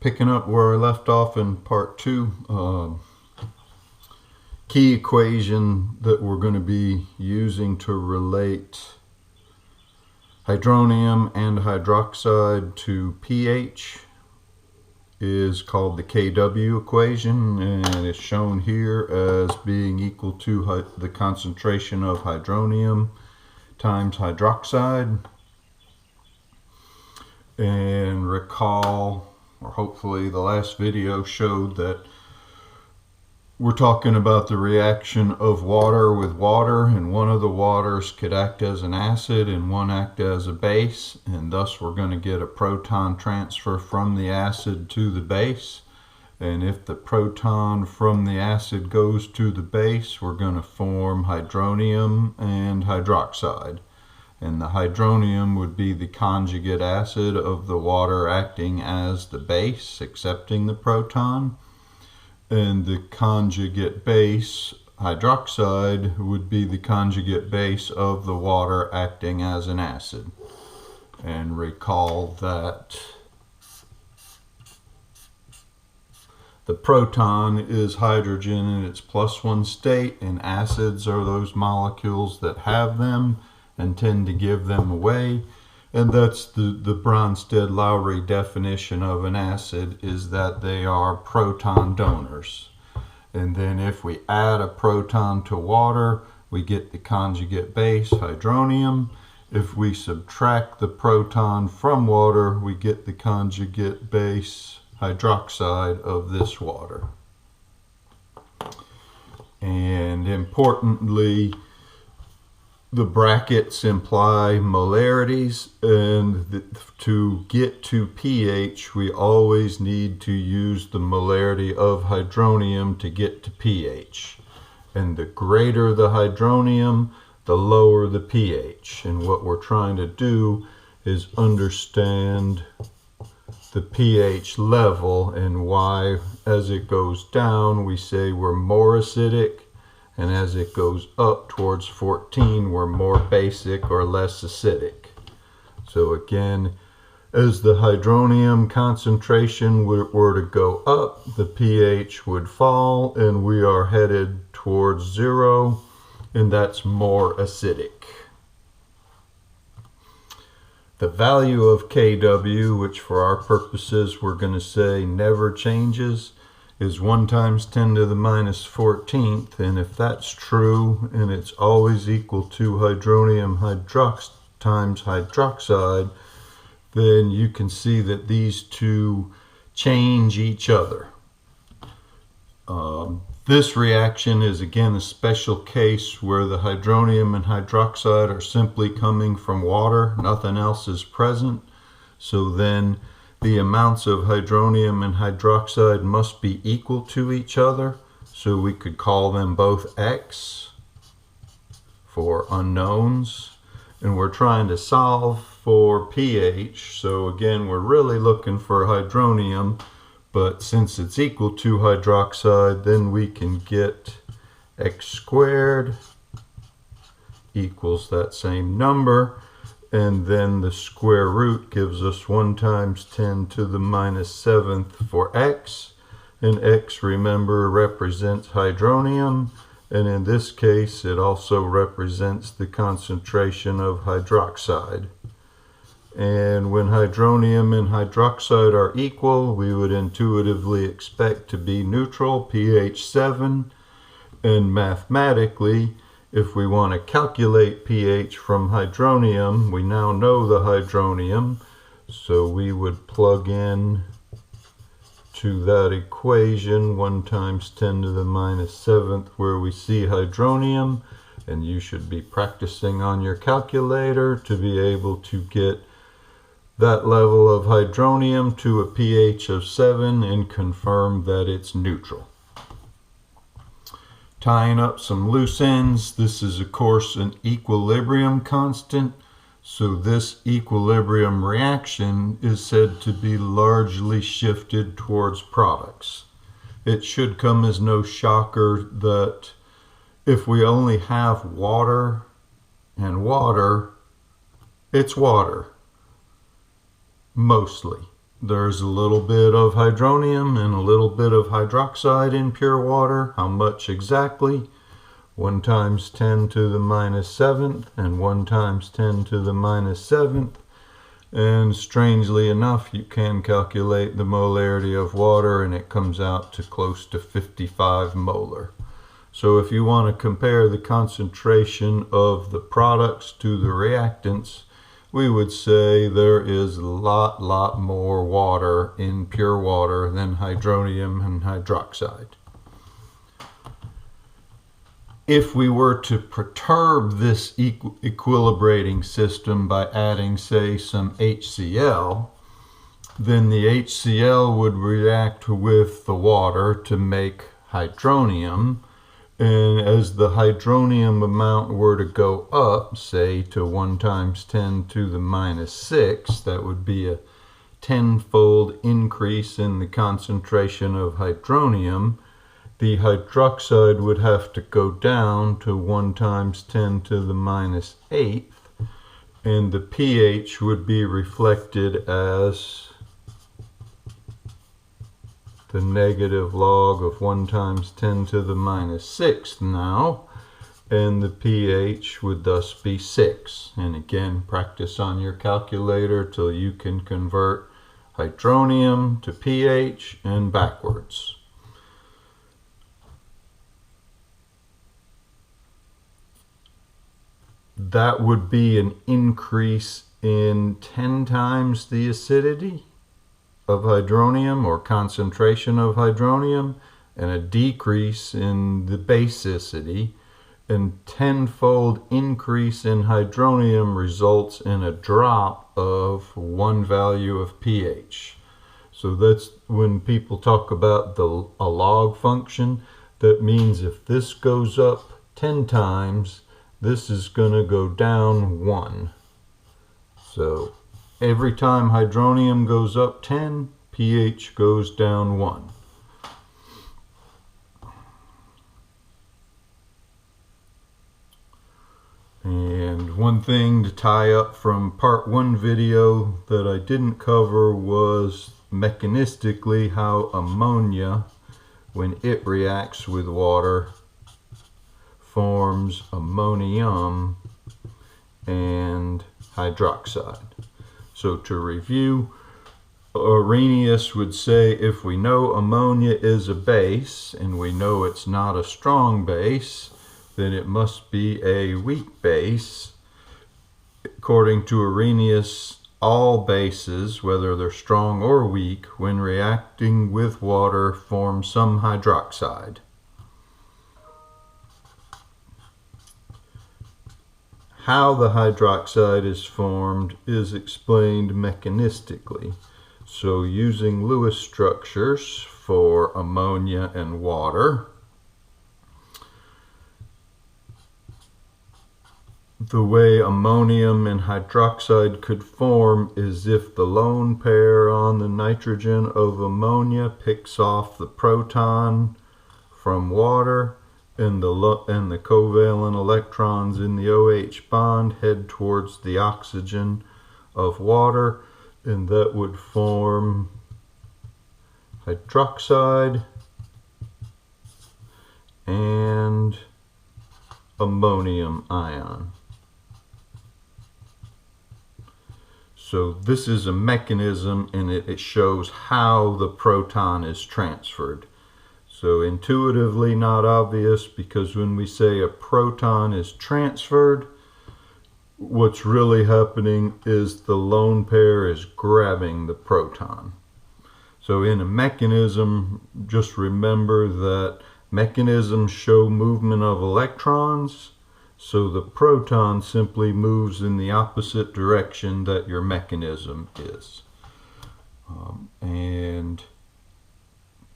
Picking up where I left off in part 2, key equation that we're going to be using to relate hydronium and hydroxide to pH is called the KW equation, and it's shown here as being equal to the concentration of hydronium times hydroxide. And recall, or hopefully the last video showed, that we're talking about the reaction of water with water, and one of the waters could act as an acid and one act as a base, and thus we're going to get a proton transfer from the acid to the base. And if the proton from the acid goes to the base, we're going to form hydronium and hydroxide. And the hydronium would be the conjugate acid of the water acting as the base, accepting the proton. And the conjugate base, hydroxide, would be the conjugate base of the water acting as an acid. And recall that the proton is hydrogen in its +1 state, and acids are those molecules that have them and tend to give them away. And that's the Bronsted-Lowry definition of an acid, is that they are proton donors. And then if we add a proton to water, we get the conjugate base, hydronium. If we subtract the proton from water, we get the conjugate base, hydroxide, of this water. And importantly, the brackets imply molarities, and to get to pH, we always need to use the molarity of hydronium to get to pH. And the greater the hydronium, the lower the pH. And what we're trying to do is understand the pH level and why, as it goes down, we say we're more acidic, and as it goes up towards 14, we're more basic or less acidic. So again, as the hydronium concentration were to go up, the pH would fall, and we are headed towards 0, and that's more acidic. The value of KW, which for our purposes we're going to say never changes, is 1 times 10 to the minus 14th, and if that's true and it's always equal to hydronium times hydroxide, then you can see that these two change each other. This reaction is again a special case where the hydronium and hydroxide are simply coming from water, nothing else is present. So then the amounts of hydronium and hydroxide must be equal to each other, so we could call them both X for unknowns. And we're trying to solve for pH, so again we're really looking for hydronium, but since it's equal to hydroxide, then we can get X squared equals that same number. And then the square root gives us 1 times 10 to the minus 7th for X. And X, remember, represents hydronium. And in this case, it also represents the concentration of hydroxide. And when hydronium and hydroxide are equal, we would intuitively expect to be neutral, pH 7. And mathematically, if we want to calculate pH from hydronium, we now know the hydronium, so we would plug in to that equation 1 times 10 to the minus 7th where we see hydronium, and you should be practicing on your calculator to be able to get that level of hydronium to a pH of 7 and confirm that it's neutral. Tying up some loose ends, this is of course an equilibrium constant, so this equilibrium reaction is said to be largely shifted towards products. It should come as no shocker that if we only have water and water, it's water, mostly. There's a little bit of hydronium and a little bit of hydroxide in pure water. How much exactly? 1 times 10 to the minus 7th and 1 times 10 to the minus 7th. And strangely enough, you can calculate the molarity of water and it comes out to close to 55 molar. So if you want to compare the concentration of the products to the reactants, we would say there is a lot more water in pure water than hydronium and hydroxide. If we were to perturb this equilibrating system by adding, say, some HCl, then the HCl would react with the water to make hydronium. And as the hydronium amount were to go up, say to 1 times 10 to the minus 6, that would be a 10-fold increase in the concentration of hydronium. The hydroxide would have to go down to 1 times 10 to the minus 8th, and the pH would be reflected as the negative log of 1 times 10 to the minus 6th now, and the pH would thus be 6. And again, practice on your calculator till you can convert hydronium to pH and backwards. That would be an increase in 10 times the acidity of hydronium, or concentration of hydronium, and a decrease in the basicity, and 10-fold increase in hydronium results in a drop of 1 value of pH. So that's when people talk about a log function. That means if this goes up 10 times, this is going to go down 1. So every time hydronium goes up 10, pH goes down 1. And one thing to tie up from part 1 video that I didn't cover was mechanistically how ammonia, when it reacts with water, forms ammonium and hydroxide. So to review, Arrhenius would say if we know ammonia is a base and we know it's not a strong base, then it must be a weak base. According to Arrhenius, all bases, whether they're strong or weak, when reacting with water, form some hydroxide. How the hydroxide is formed is explained mechanistically. So using Lewis structures for ammonia and water, the way ammonium and hydroxide could form is if the lone pair on the nitrogen of ammonia picks off the proton from water, and the covalent electrons in the OH bond head towards the oxygen of water, and that would form hydroxide and ammonium ion. So this is a mechanism, and it shows how the proton is transferred. So intuitively not obvious, because when we say a proton is transferred, what's really happening is the lone pair is grabbing the proton. So in a mechanism, just remember that mechanisms show movement of electrons, so the proton simply moves in the opposite direction that your mechanism is. And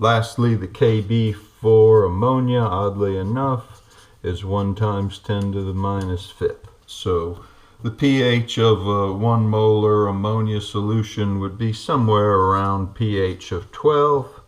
lastly, the Kb for ammonia, oddly enough, is 1 times 10 to the minus 5th. So the pH of a 1 molar ammonia solution would be somewhere around pH of 12.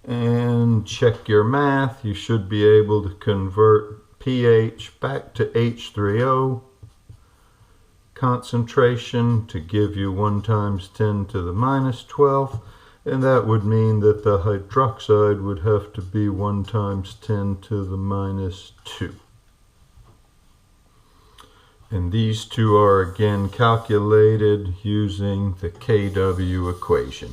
And check your math, you should be able to convert pH back to H3O, concentration to give you 1 times 10 to the minus 12. And that would mean that the hydroxide would have to be 1 times 10 to the minus 2. And these two are again calculated using the KW equation.